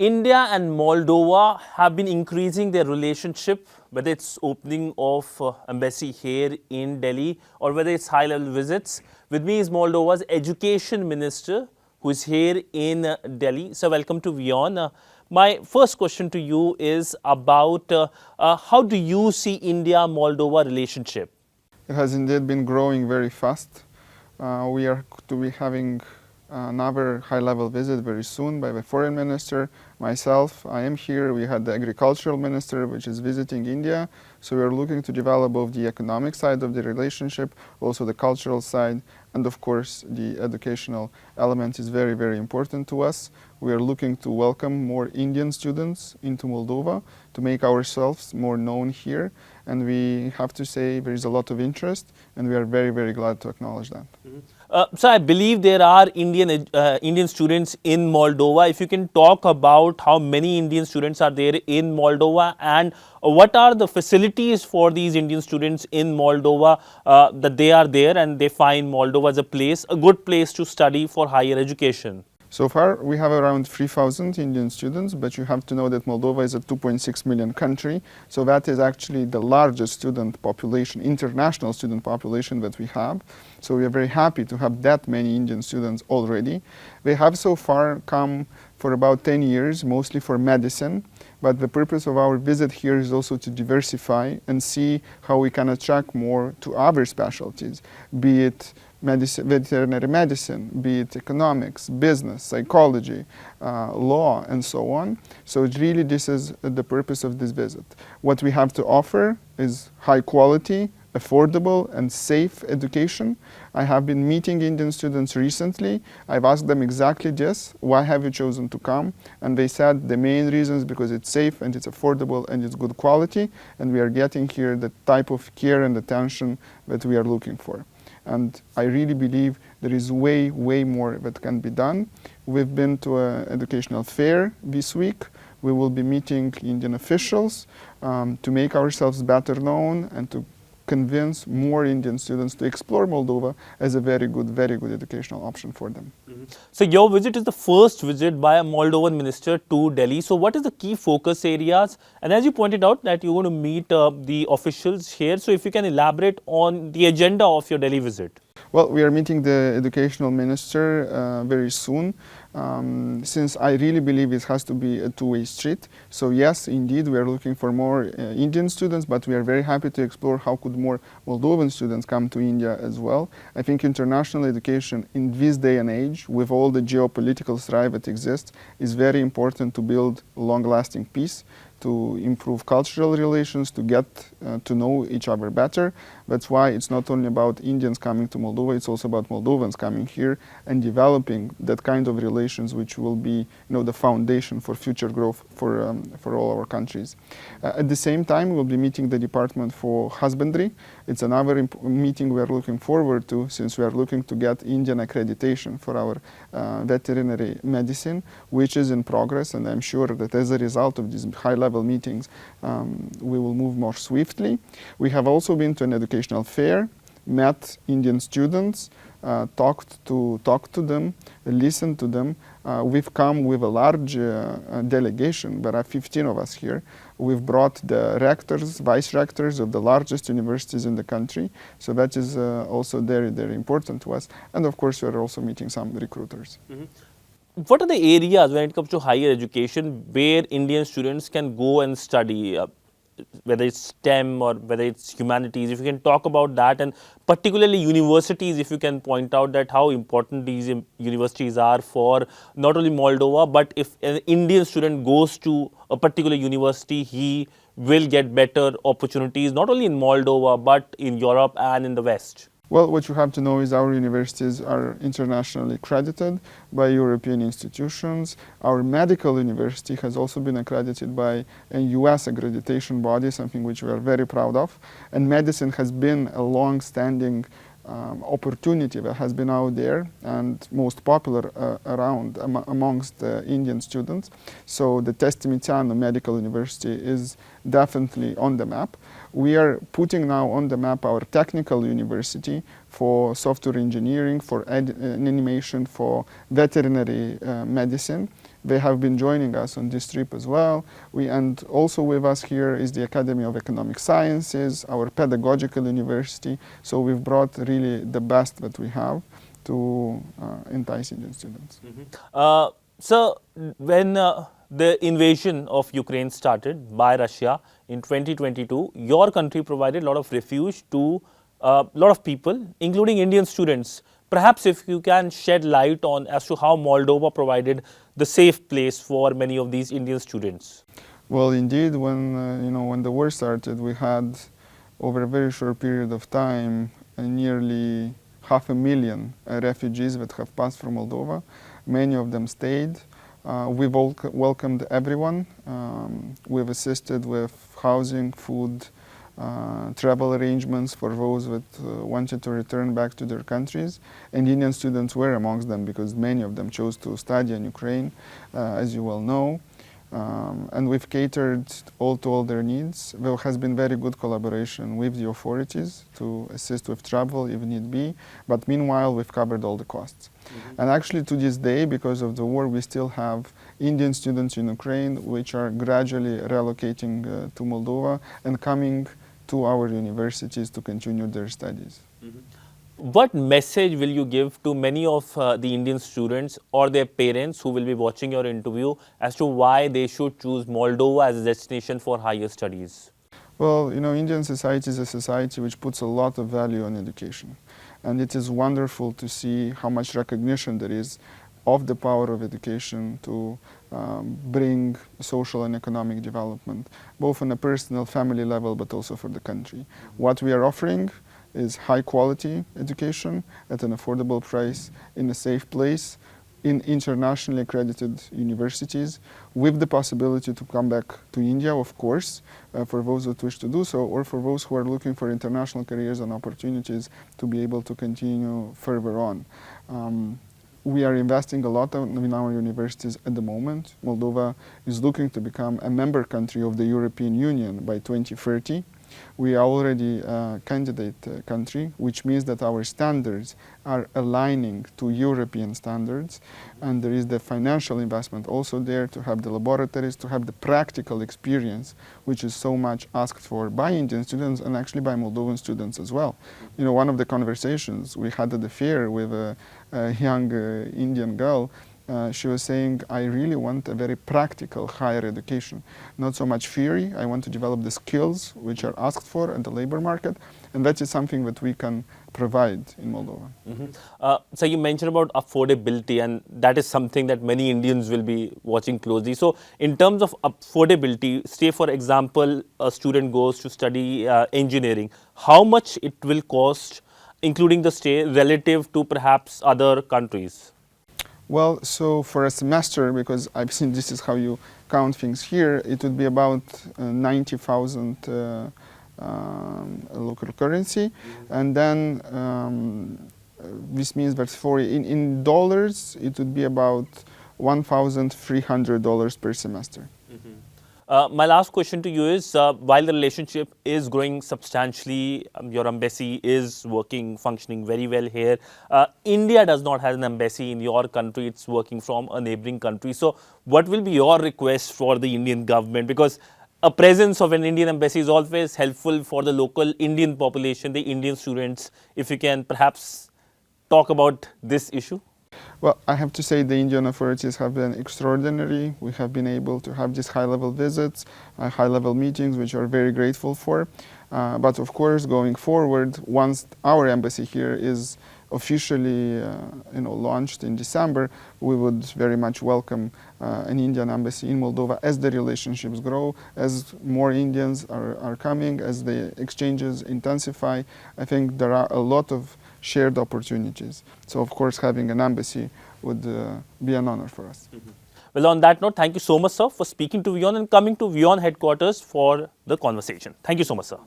India and Moldova have been increasing their relationship, whether it's opening of embassy here in Delhi or whether it's high-level visits. With me is Moldova's education minister who is here in Delhi. So welcome to WION. My first question to you is about how do you see India-Moldova relationship? It has indeed been growing very fast. We are to be having another high-level visit very soon by the foreign minister, myself. I am here. We had the agricultural minister, which is visiting India. So we are looking to develop both the economic side of the relationship, also the cultural side, and of course the educational element is very, very important to us. We are looking to welcome more Indian students into Moldova to make ourselves more known here. And we have to say there is a lot of interest, and we are very, very glad to acknowledge that. So I believe there are Indian students in Moldova. If you can talk about how many Indian students are there in Moldova and what are the facilities for these Indian students in Moldova that they are there and they find Moldova as a good place to study for higher education. So far, we have around 3,000 Indian students, but you have to know that Moldova is a 2.6 million country. So that is actually the largest student population, international student population that we have. So we are very happy to have that many Indian students already. They have so far come for about 10 years, mostly for medicine. But the purpose of our visit here is also to diversify and see how we can attract more to other specialties, be it veterinary medicine, be it economics, business, psychology, law, and so on. So really this is the purpose of this visit. What we have to offer is high quality, affordable and safe education. I have been meeting Indian students recently. I've asked them exactly this, why have you chosen to come? And they said the main reason is because it's safe and it's affordable and it's good quality, and we are getting here the type of care and attention that we are looking for. And I really believe there is way, way more that can be done. We've been to an educational fair this week. We will be meeting Indian officials to make ourselves better known and to convince more Indian students to explore Moldova as a very good educational option for them. So your visit is the first visit by a Moldovan minister to Delhi. So what is the key focus areas? And as you pointed out that you're going to meet the officials here. So if you can elaborate on the agenda of your Delhi visit. Well, we are meeting the educational minister very soon, since I really believe it has to be a two-way street. So yes, indeed, we are looking for more Indian students, but we are very happy to explore how could more Moldovan students come to India as well. I think international education in this day and age, with all the geopolitical strife that exists, is very important to build long-lasting peace, to improve cultural relations, to get to know each other better. That's why it's not only about Indians coming to Moldova, it's also about Moldovans coming here and developing that kind of relations which will be, the foundation for future growth for all our countries. At the same time, we'll be meeting the Department for Husbandry. It's another meeting we are looking forward to, since we are looking to get Indian accreditation for our veterinary medicine, which is in progress, and I'm sure that as a result of these high-level meetings, we will move more swiftly. We have also been to an educational fair, met Indian students, talked to them, listened to them. We've come with a large delegation. There are 15 of us here. We've brought the rectors, vice rectors of the largest universities in the country. So that is also very, very important to us. And of course, we're also meeting some recruiters. What are the areas when it comes to higher education where Indian students can go and study, whether it's STEM or whether it's humanities? If you can talk about that, and particularly universities, if you can point out that how important these universities are for not only Moldova, but if an Indian student goes to a particular university, he will get better opportunities, not only in Moldova, but in Europe and in the West. Well, what you have to know is our universities are internationally accredited by European institutions. Our medical university has also been accredited by a US accreditation body, something which we are very proud of. And medicine has been a long-standing opportunity that has been out there and most popular around amongst Indian students. So the Testimitiano Medical University is definitely on the map. We are putting now on the map our technical university for software engineering, for animation, for veterinary medicine. They have been joining us on this trip as well. And also with us here is the Academy of Economic Sciences, our pedagogical university. So we've brought really the best that we have to entice Indian students. So, when the invasion of Ukraine started by Russia in 2022, your country provided a lot of refuge to a lot of people, including Indian students. Perhaps if you can shed light on as to how Moldova provided the safe place for many of these Indian students. Well, indeed, when the war started, we had over a very short period of time nearly 500,000 refugees that have passed from Moldova. Many of them stayed. We've welcomed everyone. We've assisted with housing, food, travel arrangements for those that wanted to return back to their countries. And Indian students were amongst them because many of them chose to study in Ukraine, as you well know. And we've catered to all their needs. There has been very good collaboration with the authorities to assist with travel if need be, but meanwhile we've covered all the costs. And actually to this day, because of the war, we still have Indian students in Ukraine which are gradually relocating to Moldova and coming to our universities to continue their studies. What message will you give to many of the Indian students or their parents who will be watching your interview as to why they should choose Moldova as a destination for higher studies? Well, Indian society is a society which puts a lot of value on education. And it is wonderful to see how much recognition there is of the power of education to bring social and economic development, both on a personal, family level, but also for the country. What we are offering is high quality education at an affordable price in a safe place in internationally accredited universities with the possibility to come back to India, of course, for those who wish to do so, or for those who are looking for international careers and opportunities to be able to continue further on. We are investing a lot in our universities at the moment. Moldova is looking to become a member country of the European Union by 2030. We are already a candidate country, which means that our standards are aligning to European standards, and there is the financial investment also there to have the laboratories, to have the practical experience, which is so much asked for by Indian students and actually by Moldovan students as well. One of the conversations we had at the fair with a young Indian girl, she was saying, I really want a very practical higher education. Not so much theory, I want to develop the skills which are asked for in the labor market, and that is something that we can provide in Moldova. So you mentioned about affordability, and that is something that many Indians will be watching closely. So in terms of affordability, say for example, a student goes to study engineering, how much it will cost, including the stay, relative to perhaps other countries? Well, so for a semester, because I've seen this is how you count things here, it would be about 90,000 local currency. And then this means that in dollars, it would be about $1,300 per semester. My last question to you is, while the relationship is growing substantially, your embassy is functioning very well here. India does not have an embassy in your country, it's working from a neighboring country. So what will be your request for the Indian government? Because a presence of an Indian embassy is always helpful for the local Indian population, the Indian students. If you can perhaps talk about this issue. Well, I have to say the Indian authorities have been extraordinary. We have been able to have these high-level visits, high-level meetings, which we're very grateful for. But of course, going forward, once our embassy here is officially launched in December, we would very much welcome an Indian embassy in Moldova as the relationships grow, as more Indians are coming, as the exchanges intensify. I think there are a lot of shared opportunities. So of course having an embassy would be an honor for us. Well, on that note, thank you so much, sir, for speaking to WION and coming to WION headquarters for the conversation. Thank you so much, sir.